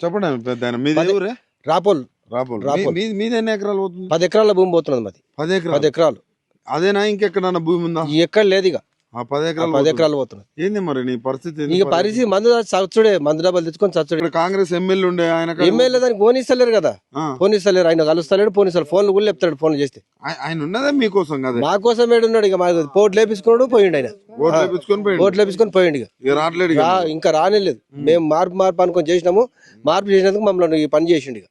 చెప్పండి పెద్ద మీది ఊరే రాపోల్ రాపోల్ రాపోల్. మీది ఎన్ని ఎకరాలు పోతుంది 10 ఎకరాల భూమి పోతున్నది మాది 10 ఎకరాలు 10 ఎకరాలు అదేనా ఇంకెక్కడన్నా భూమి ఉందా ఎక్కడ లేదు ఇక 10 ఎకరాలు 10 ఎకరాలు పోతున్నది ఏంది మరి నీ పరిస్థితి ఏంది? ఇక పరిస్థితి మందు చచ్చుడే మందు డబ్బులు తెచ్చుకొని చచ్చుడే ఇక్కడ కాంగ్రెస్ ఎమ్మెల్యే ఉండే ఆయన ఎమ్మెల్యే దానికి పోనిస్తలేరు కదా పోనిస్తలేరు ఆయన కలుస్తలేడు పోనిస్తలేడు ఫోన్లు కూడా చెప్తాడు ఫోన్లు చేస్తే ఆయన ఉన్నదే మీకోసం కదా మా కోసం ఏడున్నాడు ఇక మాకు పోట్లు లేపించుకున్నాడు పోయిండు ఆయన ఓట్లు వేపించుకొని పోయిండు. ఓట్లు లేపించుకొని పోయిండు ఇక ఇక రావట్లేడు ఇక. ఇంకా రానేలేదు మేము మార్పు అనుకొని చేసినాము మార్పు చేసినందుకు మమ్మల్ని ఈ పని చేసిండు ఇక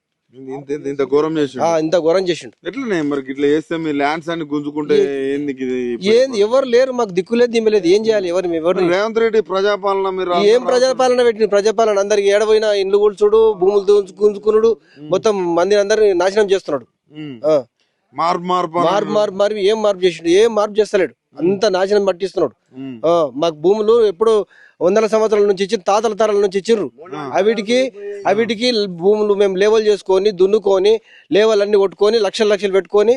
ఇంత ఘోరం చేసి ఇంత ఘోరం చేసిండు ఎట్లనే మరి ఇట్లా చేస్తే మీ ల్యాండ్స్ అన్ని గుంజుకుంటే ఏంది ఇది? ఏంది ఎవరు లేరు మాకు దిక్కులేదు దిమ్మలేదు ఏం చేయాలి ఎవరు రేవంత్ రెడ్డి ప్రజాపాలన మీరు ఏం ప్రజాపాలన పెట్టిన ప్రజాపాలన అందరికి ఏడపోయినా ఇండ్లు కూల్చుడు భూములు గుంజుకున్నాడు మొత్తం మందిని అందరిని నాశనం చేస్తున్నాడు మార్పు ఏం మార్పు చేసిండు ఏం మార్పు చేస్తలేడు అంత నాశనం పట్టిస్తున్నాడు మాకు భూములు ఎప్పుడు వందల సంవత్సరాల నుంచి ఇచ్చి తాతల తరాల నుంచి ఇచ్చిర్రు అవిటికి భూములు మేము లేవల్ చేసుకొని దున్నుకొని లేవల్ అన్ని కొట్టుకొని లక్షలు పెట్టుకొని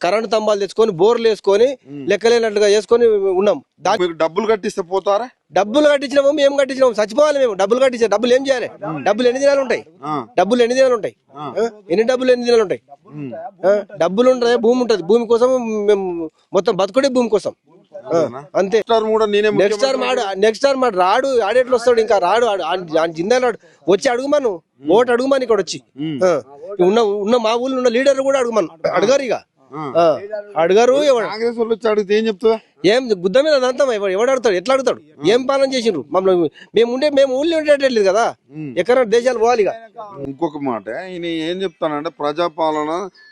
కరెంటు స్తంభాలు తెచ్చుకొని బోర్లు వేసుకొని లెక్కలేనట్టుగా వేసుకొని ఉన్నాం డబ్బులు కట్టిస్తే పోతారా డబ్బులు కట్టించినాము మేము కట్టించినాము చచ్చిపోవాలి మేము డబ్బులు కట్టించాం డబ్బులు ఏం చేయాలి డబ్బులు ఎన్ని దినాలు ఉంటాయి ఎన్ని దినాలు ఉంటాయి డబ్బులు ఉంటాయి భూమి ఉంటది భూమి కోసం మేము మొత్తం బతుకుడే భూమి కోసం అంతే నెక్స్ట్ టైం రాడు ఆడేట్లు వస్తాడు ఇంకా రాడు జిందా వచ్చి అడుగుమను ఓటు అడుగుమని ఇక్కడ వచ్చి ఉన్న మా ఊళ్ళో ఉన్న లీడర్ కూడా అడగారు ఇక అడగారు కాంగ్రెస్ వాళ్ళు వచ్చి అడిగితే ఏం చెప్తావా ఏం గుద్ద మీద అదంతా ఎవడు అడుగుతాడు ఎట్లా అడుగుతాడు ఏం పాలన చేసిండ్రు మమ్మల్ని మేము ఊళ్ళో ఉండేటట్లేదు కదా ఎక్కడ దేశాలు పోవాలి ఇక ఇంకొక మాట ఈయన ఏం చెప్తానంటే ప్రజాపాలన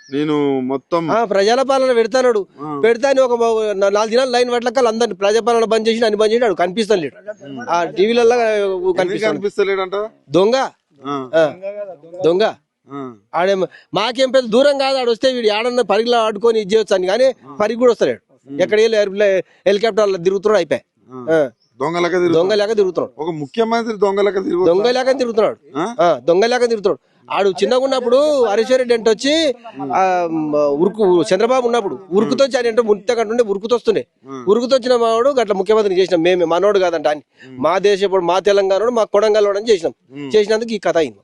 నేను మొత్తం ప్రజల పాలన పెడతాడు పెడతాని ఒక 4 దినాలు లైన్ పట్లకాలు అందరిని ప్రజాపాలన బంద్ చేసి అన్ని బంద్ చేసి కనిపిస్తలేడు ఆ టీవీలలో కనిపిస్తలేడంట దొంగ ఆడే మాకేం పెద్ద దూరం కాదు ఆడు వస్తే వీడు ఆడన్న పరిగిలో ఆడుకొని ఇది చేయొచ్చు అని కానీ పరిగి కూడా వస్తలేడు ఎక్కడ హెలికాప్టర్ తిరుగుతున్నాడు అయిపోయి దొంగలేక తిరుగుతున్నాడు ఒక ముఖ్యమంత్రి దొంగలేక తిరుగుతున్నాడు ఆడు చిన్నగా ఉన్నప్పుడు హరీశ్వర్ రెడ్డి అంటే వచ్చి చంద్రబాబు ఉన్నప్పుడు ఉరుకుతో ఆయన అంటే ముట్టకంటుండే ఉరుకుతొచ్చిన మావాడు గట్ల ముఖ్యమంత్రి చేసినాం మేమే మనోడు కాదంట అని మా దేశప్పుడు మా తెలంగాణ మా కొడంగల్ అని చేసినందుకు ఈ కథ అయింది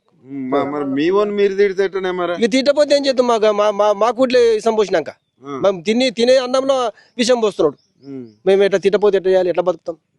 ఇక తిట్టపోతే ఏం చేద్దాం మా కూట్లే విషం పోసినాక మేము తినే అన్నంలో విషం పోస్తున్నాడు మేము ఎట్లా తిట్టపోతే ఎట్లా చేయాలి ఎట్లా బతుకుతాం